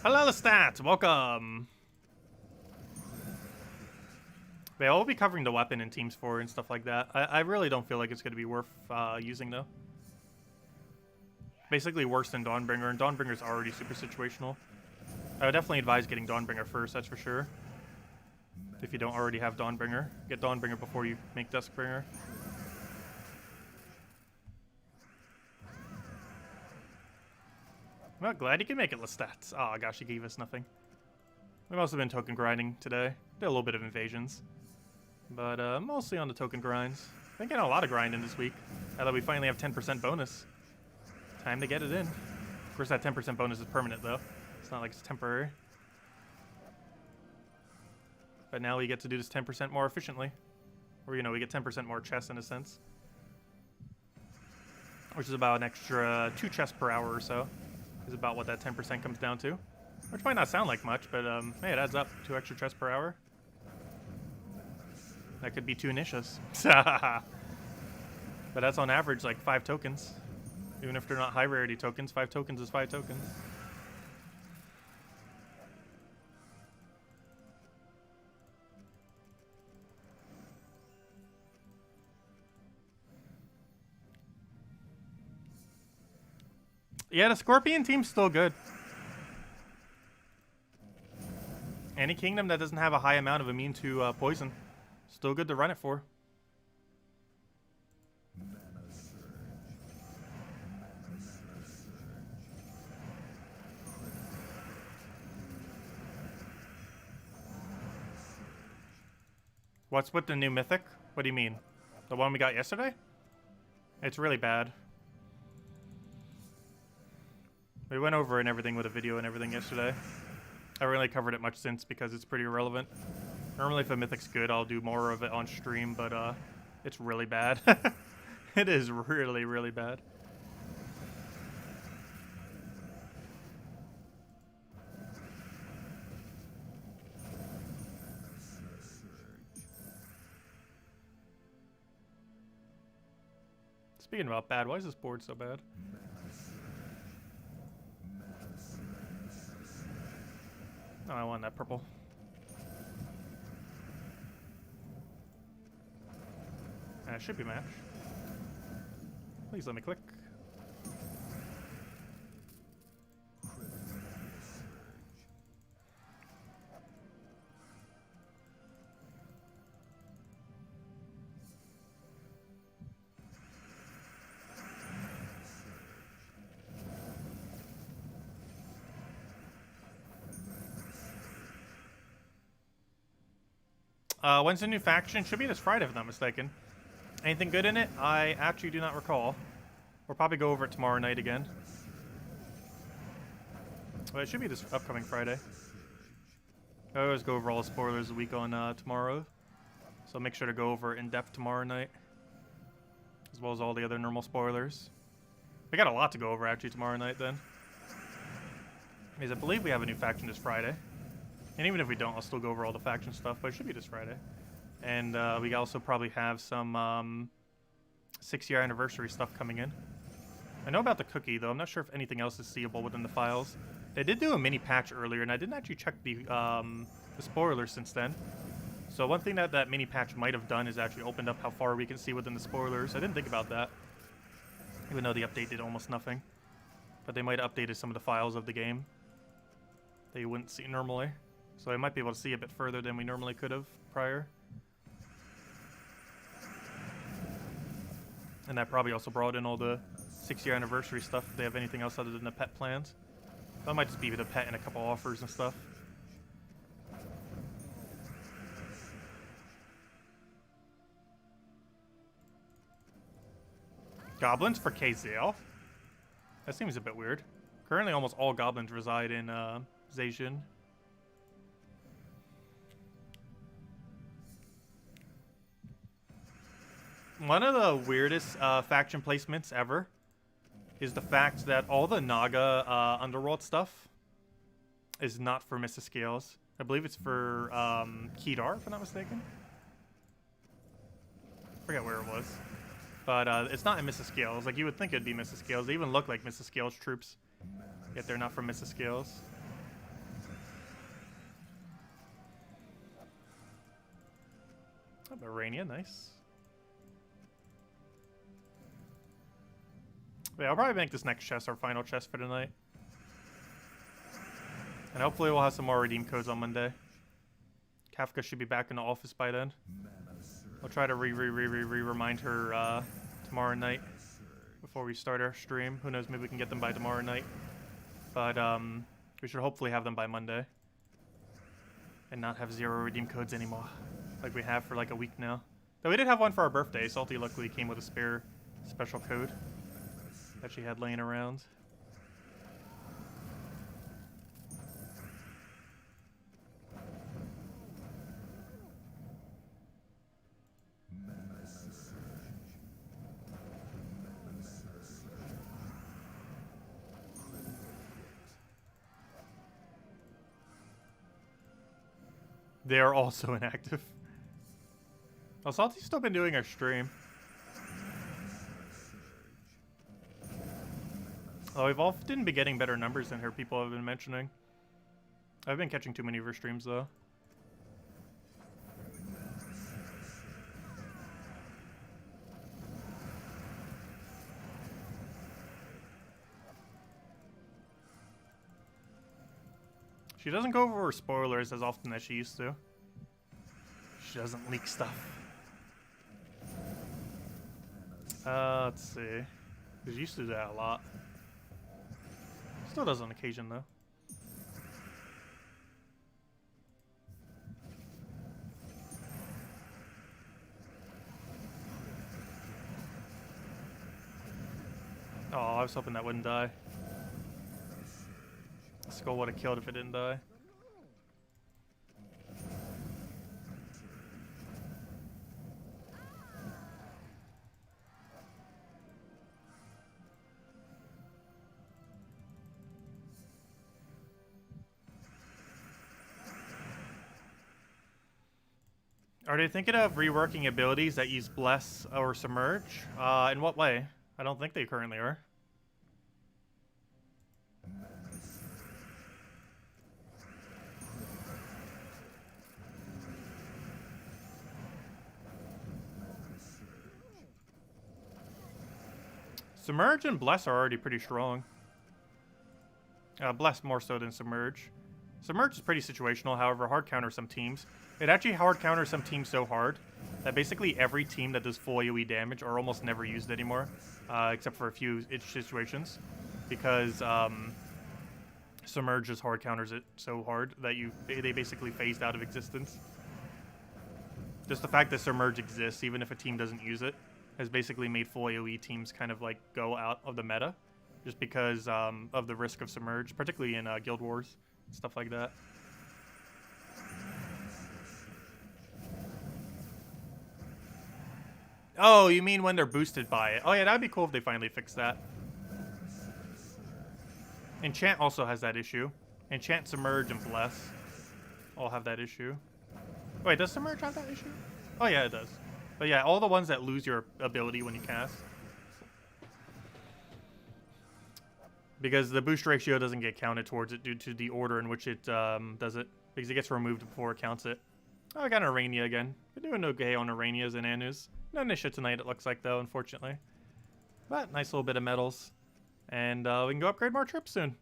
Hello, Lestat! Welcome! But yeah, we'll be covering the weapon in Teams 4 and stuff like that. I really don't feel like it's going to be worth using, though. Basically worse than Dawnbringer, and Dawnbringer's already super situational. I would definitely advise getting Dawnbringer first, that's for sure. If you don't already have Dawnbringer. Get Dawnbringer before you make Duskbringer. Well, glad you can make it, Lestat. Oh gosh, he gave us nothing. We've also been token grinding today. Did a little bit of invasions. But mostly on the token grinds. Been getting a lot of grinding this week. Now that we finally have 10% bonus. Time to get it in. Of course, that 10% bonus is permanent, though. It's not like it's temporary. But now we get to do this 10% more efficiently. Or, you know, we get 10% more chests in a sense. Which is about an extra 2 chests per hour or so. Is about what that 10% comes down to. Which might not sound like much, but hey, it adds up. 2 extra chests per hour. That could be 2 Nyshas. But that's on average like 5 tokens. Even if they're not high rarity tokens, 5 tokens is 5 tokens. Yeah, the Scorpion team's still good. Any kingdom that doesn't have a high amount of immune to poison, still good to run it for. What's with the new mythic? What do you mean? The one we got yesterday? It's really bad. We went over and everything with a video and everything yesterday. I haven't really covered it much since because it's pretty irrelevant. Normally if a mythic's good, I'll do more of it on stream, but it's really bad. It is really, really bad. Speaking about bad, why is this board so bad? Oh, I want that purple. It should be match. Please let me click. When's the new faction? Should be this Friday, if I'm not mistaken. Anything good in it? I actually do not recall. We'll probably go over it tomorrow night again. But it should be this upcoming Friday. I always go over all the spoilers a week on tomorrow. So make sure to go over in depth tomorrow night, as well as all the other normal spoilers. We got a lot to go over actually tomorrow night then. Because I believe we have a new faction this Friday. And even if we don't, I'll still go over all the faction stuff, but it should be this Friday. And we also probably have some 6-year anniversary stuff coming in. I know about the cookie, though. I'm not sure if anything else is seeable within the files. They did do a mini patch earlier, and I didn't actually check the spoilers since then. So one thing that mini patch might have done is actually opened up how far we can see within the spoilers. I didn't think about that, even though the update did almost nothing. But they might have updated some of the files of the game that you wouldn't see normally. So I might be able to see a bit further than we normally could have prior. And that probably also brought in all the 6-year anniversary stuff if they have anything else other than the pet plans. That might just be the pet and a couple offers and stuff. Goblins for KZL? That seems a bit weird. Currently almost all goblins reside in Zacian. One of the weirdest faction placements ever is the fact that all the Naga underworld stuff is not for Mrs. Scales. I believe it's for Kedar, if I'm not mistaken. I forget where it was. But it's not in Mrs. Scales. Like, you would think it'd be Mrs. Scales. They even look like Mrs. Scales troops. Yet they're not from Mrs. Scales. Oh, Barania, nice. Yeah, I'll probably make this next chest our final chest for tonight. And hopefully we'll have some more redeem codes on Monday. Kafka should be back in the office by then. I'll try to remind her tomorrow night before we start our stream. Who knows, maybe we can get them by tomorrow night. But we should hopefully have them by Monday. And not have 0 redeem codes anymore, like we have for like a week now. Though we did have one for our birthday. Salty luckily came with a spare special code that she had laying around. They are also inactive. Oh, Salty's still been doing our stream. Oh, we've often been getting better numbers than her, people have been mentioning. I've been catching too many of her streams, though. She doesn't go over spoilers as often as she used to. She doesn't leak stuff. Let's see. She used to do that a lot. Still does on occasion, though. Oh, I was hoping that wouldn't die. Skull would have killed if it didn't die. Are they thinking of reworking abilities that use Bless or Submerge? In what way? I don't think they currently are. Submerge and Bless are already pretty strong. Bless more so than Submerge. Submerge is pretty situational, however, hard counters some teams. It actually hard counters some teams so hard that basically every team that does full AoE damage are almost never used anymore, except for a few situations, because Submerge just hard counters it so hard that they basically phased out of existence. Just the fact that Submerge exists, even if a team doesn't use it, has basically made full AoE teams kind of like go out of the meta, just because of the risk of Submerge, particularly in Guild Wars, stuff like that. Oh, you mean when they're boosted by it? Oh yeah, that'd be cool if they finally fix that. Enchant also has that issue. Enchant, Submerge, and Bless all have that issue. Wait, does Submerge have that issue? Oh yeah, it does. But yeah, all the ones that lose your ability when you cast. Because the boost ratio doesn't get counted towards it due to the order in which it does it. Because it gets removed before it counts it. Oh, I got an Arania again. We're doing okay on Aranias and Anus. No Nysha tonight, it looks like, though, unfortunately. But nice little bit of medals. And we can go upgrade more trips soon.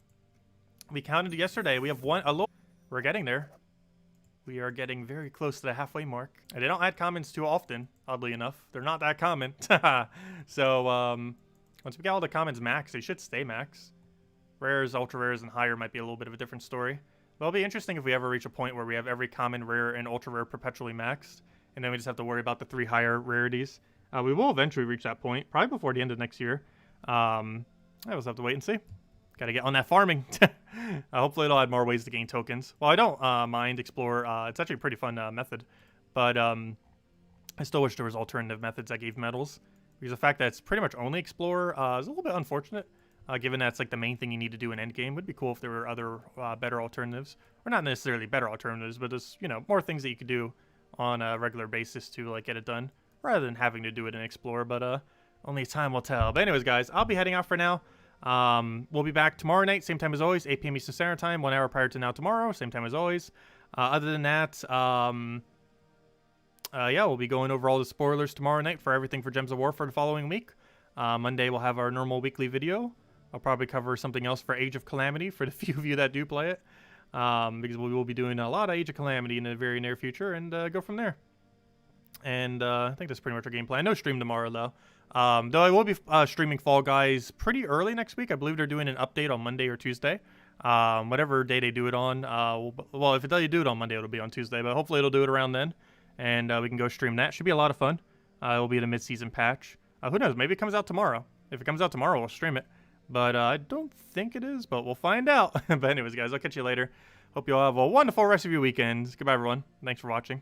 We counted yesterday. We have one. We're getting there. We are getting very close to the halfway mark. And they don't add commons too often, oddly enough. They're not that common. So, once we get all the commons max, they should stay max. Rares, ultra rares, and higher might be a little bit of a different story. But it'll be interesting if we ever reach a point where we have every common, rare, and ultra rare perpetually maxed. And then we just have to worry about the 3 higher rarities. We will eventually reach that point, probably before the end of next year. I just have to wait and see. Gotta get on that farming. Hopefully it'll add more ways to gain tokens. Well, I don't mind Explore. It's actually a pretty fun method. But I still wish there was alternative methods that gave medals. Because the fact that it's pretty much only Explore is a little bit unfortunate. Given that's like the main thing you need to do in endgame. Would be cool if there were other better alternatives. Or not necessarily better alternatives, but just, you know, more things that you could do on a regular basis to like get it done. Rather than having to do it in Explore. But only time will tell. But anyways, guys, I'll be heading out for now. We'll be back tomorrow night, same time as always, 8 p.m. Eastern Standard Time, 1 hour prior to now tomorrow, same time as always. Other than that, yeah, we'll be going over all the spoilers tomorrow night for everything for Gems of War for the following week. Monday we'll have our normal weekly video. I'll probably cover something else for Age of Calamity for the few of you that do play it. Because we will be doing a lot of Age of Calamity in the very near future and go from there. And I think that's pretty much our game plan. No stream tomorrow, though. Though I will be streaming Fall Guys pretty early next week. I believe they're doing an update on Monday or Tuesday. Whatever day they do it on. Well, if they do it on Monday, it'll be on Tuesday. But hopefully it'll do it around then. And we can go stream that. Should be a lot of fun. It will be the mid-season patch. Who knows? Maybe it comes out tomorrow. If it comes out tomorrow, we'll stream it. But I don't think it is, but we'll find out. But anyways, guys, I'll catch you later. Hope you all have a wonderful rest of your weekend. Goodbye, everyone. Thanks for watching.